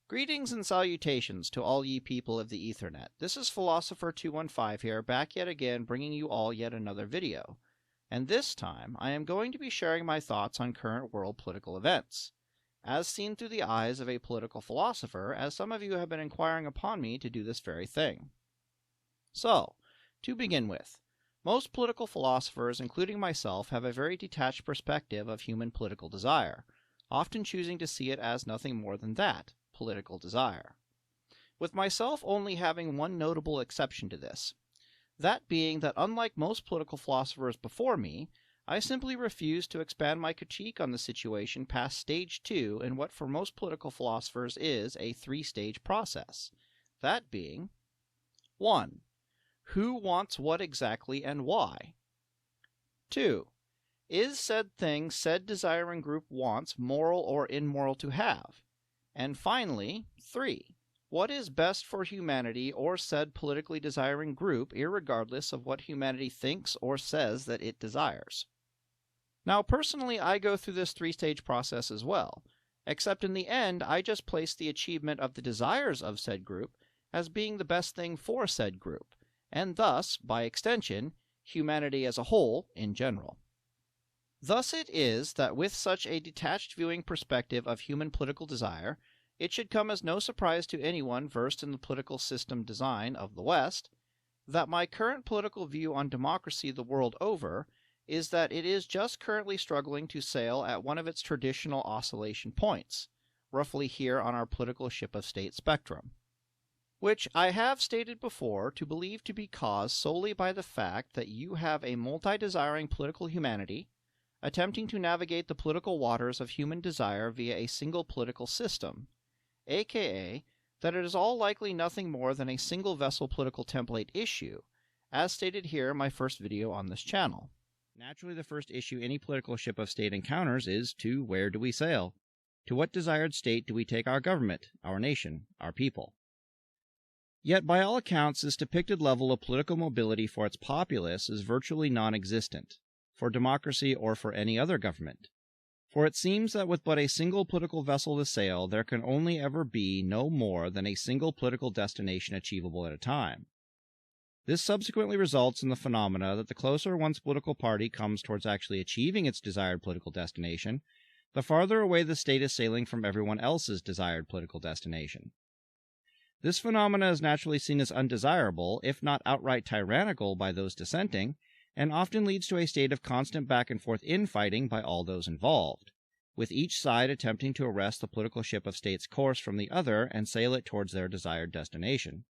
Greetings and salutations to all ye people of the Ethernet. This is Philosopher 215 here, back yet again bringing you all yet another video. And this time, I am going to be sharing my thoughts on current world political events, as seen through the eyes of a political philosopher, as some of you have been inquiring upon me to do this very thing. So, to begin with, most political philosophers, including myself, have a very detached perspective of human political desire, often choosing to see it as nothing more than that, political desire. With myself only having one notable exception to this, that being that unlike most political philosophers before me, I simply refuse to expand my critique on the situation past stage 2 in what for most political philosophers is a 3-stage process, that being 1. Who wants what exactly and why? 2. Is said thing said desiring group wants moral or immoral to have? And finally, 3. What is best for humanity or said politically desiring group irregardless of what humanity thinks or says that it desires? Now, personally, I go through this 3-stage process as well, except in the end I just place the achievement of the desires of said group as being the best thing for said group, and thus, by extension, humanity as a whole in general. Thus it is that with such a detached viewing perspective of human political desire, it should come as no surprise to anyone versed in the political system design of the West that my current political view on democracy the world over is that it is just currently struggling to sail at one of its traditional oscillation points, roughly here on our political ship of state spectrum, which I have stated before to believe to be caused solely by the fact that you have a multi-desiring political humanity attempting to navigate the political waters of human desire via a single political system, aka that it is all likely nothing more than a single vessel political template issue, as stated here in my first video on this channel. Naturally, the first issue any political ship of state encounters is to where do we sail? To what desired state do we take our government, our nation, our people? Yet by all accounts, this depicted level of political mobility for its populace is virtually non-existent, for democracy or for any other government. For it seems that with but a single political vessel to sail, there can only ever be no more than a single political destination achievable at a time. This subsequently results in the phenomena that the closer one's political party comes towards actually achieving its desired political destination, the farther away the state is sailing from everyone else's desired political destination. This phenomena is naturally seen as undesirable, if not outright tyrannical, by those dissenting, and often leads to a state of constant back-and-forth infighting by all those involved, with each side attempting to arrest the political ship of state's course from the other and sail it towards their desired destination.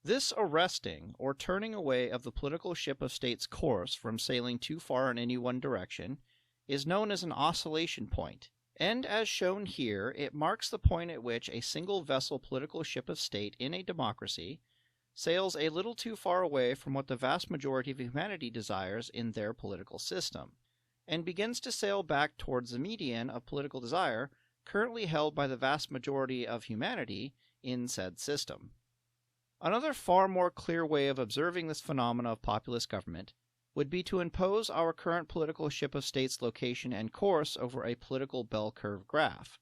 This arresting, or turning away of the political ship of state's course from sailing too far in any one direction, is known as an oscillation point, and as shown here, it marks the point at which a single vessel political ship of state in a democracy sails a little too far away from what the vast majority of humanity desires in their political system, and begins to sail back towards the median of political desire currently held by the vast majority of humanity in said system. Another far more clear way of observing this phenomena of populist government would be to impose our current political ship of state's location and course over a political bell curve graph,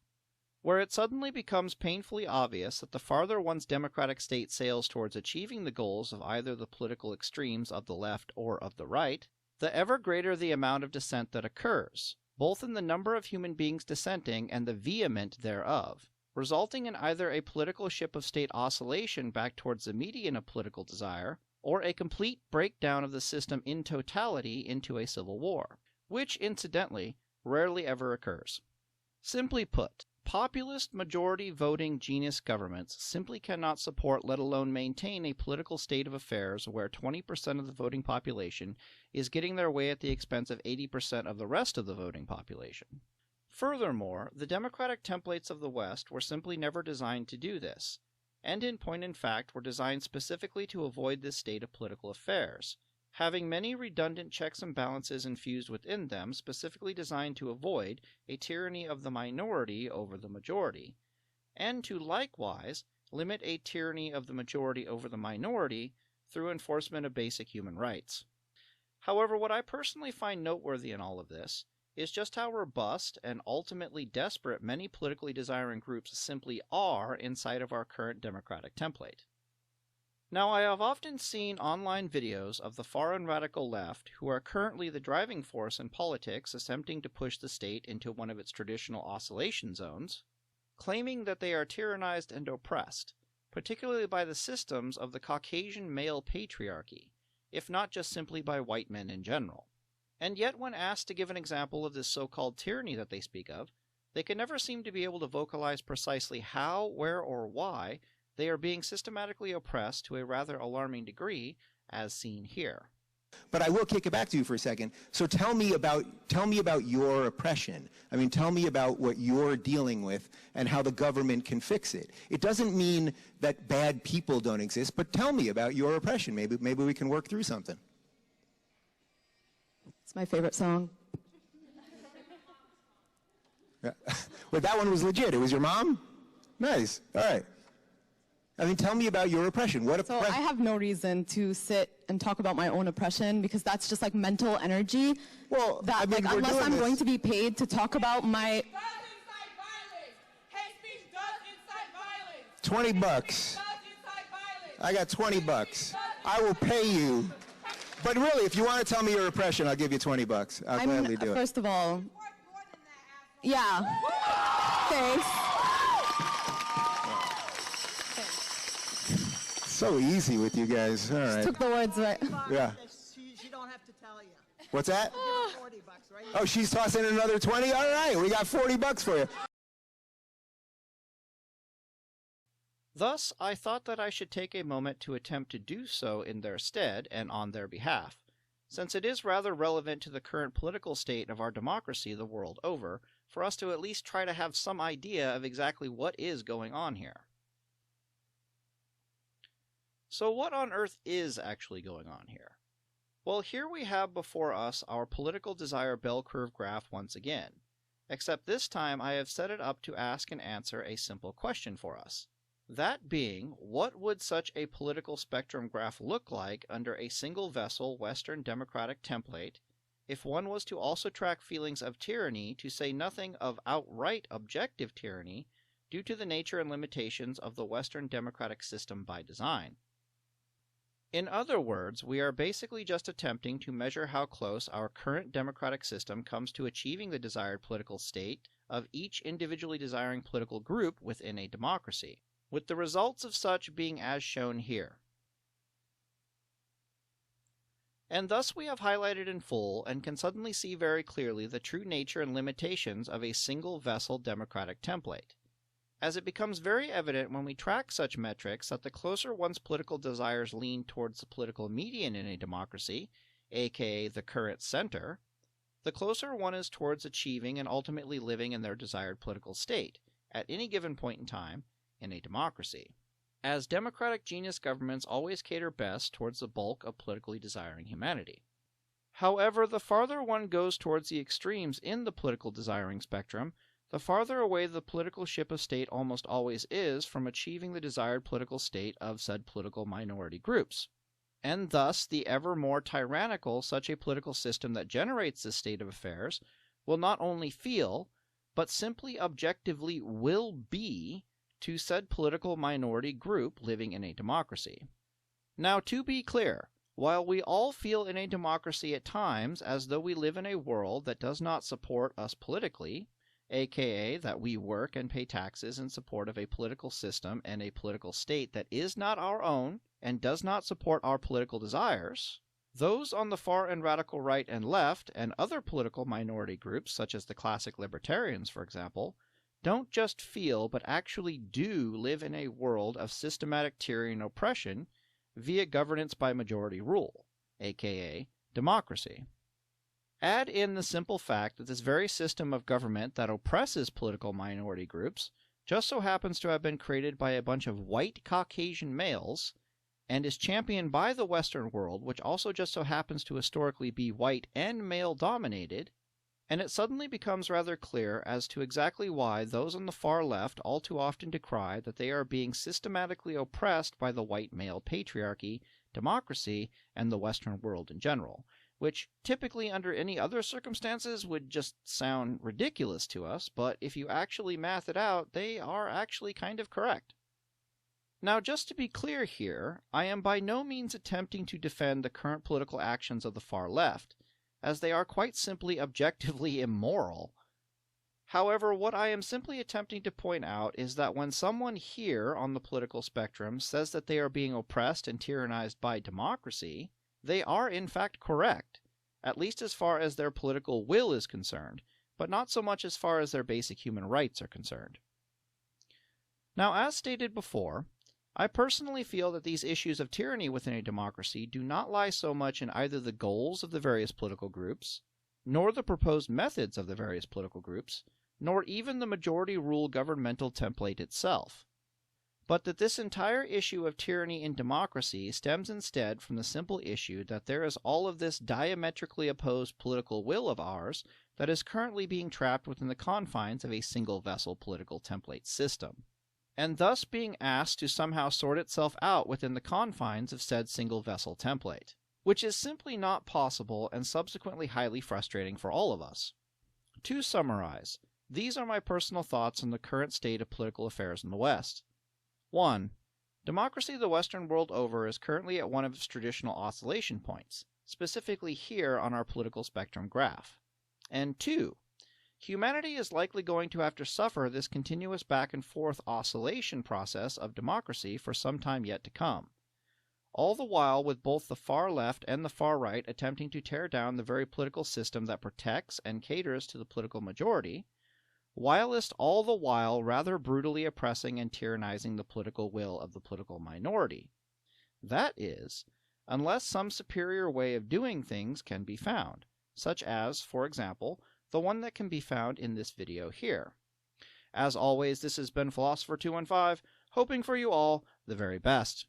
where it suddenly becomes painfully obvious that the farther one's democratic state sails towards achieving the goals of either the political extremes of the left or of the right, the ever greater the amount of dissent that occurs, both in the number of human beings dissenting and the vehement thereof, resulting in either a political ship of state oscillation back towards the median of political desire, or a complete breakdown of the system in totality into a civil war, which, incidentally, rarely ever occurs. Simply put, populist majority voting genus governments simply cannot support, let alone maintain, a political state of affairs where 20% of the voting population is getting their way at the expense of 80% of the rest of the voting population. Furthermore, the democratic templates of the West were simply never designed to do this, and in point and fact were designed specifically to avoid this state of political affairs, having many redundant checks and balances infused within them specifically designed to avoid a tyranny of the minority over the majority, and to likewise limit a tyranny of the majority over the minority through enforcement of basic human rights. However, what I personally find noteworthy in all of this is just how robust and ultimately desperate many politically desiring groups simply are inside of our current democratic template. Now, I have often seen online videos of the far and radical left who are currently the driving force in politics attempting to push the state into one of its traditional oscillation zones, claiming that they are tyrannized and oppressed, particularly by the systems of the Caucasian male patriarchy, if not just simply by white men in general. And yet when asked to give an example of this so-called tyranny that they speak of, they can never seem to be able to vocalize precisely how, where, or why they are being systematically oppressed to a rather alarming degree, as seen here. But I will kick it back to you for a second. So tell me about your oppression. I mean, tell me about what you're dealing with and how the government can fix it. It doesn't mean that bad people don't exist, but tell me about your oppression. Maybe we can work through something. It's my favorite song. Yeah. Well, that one was legit. It was your mom? Nice. All right. I mean, tell me about your oppression. So I have no reason to sit and talk about my own oppression because that's just like mental energy. Well, that, I mean, like, unless I'm going to be paid to talk about my... $20. I got $20. I will pay you. But really, if you want to tell me your oppression, I'll give you $20. I'll gladly do it. First of all, yeah. Thanks. So easy with you guys. All right. Just took the words right. Yeah. She don't have to tell you. What's that? $40, right? Oh, she's tossing in another 20? All right, we got $40 for you. Thus, I thought that I should take a moment to attempt to do so in their stead and on their behalf, since it is rather relevant to the current political state of our democracy the world over, for us to at least try to have some idea of exactly what is going on here. So what on earth is actually going on here? Well, here we have before us our political desire bell curve graph once again, except this time I have set it up to ask and answer a simple question for us. That being, what would such a political spectrum graph look like under a single vessel Western democratic template if one was to also track feelings of tyranny, to say nothing of outright objective tyranny, due to the nature and limitations of the Western democratic system by design? In other words, we are basically just attempting to measure how close our current democratic system comes to achieving the desired political state of each individually desiring political group within a democracy, with the results of such being as shown here. And thus we have highlighted in full and can suddenly see very clearly the true nature and limitations of a single vessel democratic template, as it becomes very evident when we track such metrics that the closer one's political desires lean towards the political median in a democracy, aka the current center, the closer one is towards achieving and ultimately living in their desired political state, at any given point in time, in a democracy, as democratic genius governments always cater best towards the bulk of politically desiring humanity. However, the farther one goes towards the extremes in the political desiring spectrum, the farther away the political ship of state almost always is from achieving the desired political state of said political minority groups. And thus, the ever more tyrannical such a political system that generates this state of affairs will not only feel, but simply objectively will be, to said political minority group living in a democracy. Now, to be clear, while we all feel in a democracy at times as though we live in a world that does not support us politically, aka that we work and pay taxes in support of a political system and a political state that is not our own and does not support our political desires, those on the far and radical right and left and other political minority groups, such as the classic libertarians, for example, don't just feel but actually do live in a world of systematic tyranny and oppression via governance by majority rule, aka democracy. Add in the simple fact that this very system of government that oppresses political minority groups just so happens to have been created by a bunch of white Caucasian males and is championed by the Western world, which also just so happens to historically be white and male-dominated, and it suddenly becomes rather clear as to exactly why those on the far left all too often decry that they are being systematically oppressed by the white male patriarchy, democracy, and the Western world in general, which typically under any other circumstances would just sound ridiculous to us, but if you actually math it out, they are actually kind of correct. Now, just to be clear here, I am by no means attempting to defend the current political actions of the far left, as they are quite simply objectively immoral. However, what I am simply attempting to point out is that when someone here on the political spectrum says that they are being oppressed and tyrannized by democracy, they are in fact correct, at least as far as their political will is concerned, but not so much as far as their basic human rights are concerned. Now, as stated before, I personally feel that these issues of tyranny within a democracy do not lie so much in either the goals of the various political groups, nor the proposed methods of the various political groups, nor even the majority rule governmental template itself, but that this entire issue of tyranny in democracy stems instead from the simple issue that there is all of this diametrically opposed political will of ours that is currently being trapped within the confines of a single vessel political template system, and thus being asked to somehow sort itself out within the confines of said single vessel template, which is simply not possible and subsequently highly frustrating for all of us. To summarize, these are my personal thoughts on the current state of political affairs in the West. 1. Democracy the Western world over is currently at one of its traditional oscillation points, specifically here on our political spectrum graph. And 2. Humanity is likely going to have to suffer this continuous back and forth oscillation process of democracy for some time yet to come, all the while with both the far left and the far right attempting to tear down the very political system that protects and caters to the political majority, whilst all the while rather brutally oppressing and tyrannizing the political will of the political minority. That is, unless some superior way of doing things can be found, such as, for example, the one that can be found in this video here. As always, this has been Philosopher 215, hoping for you all the very best.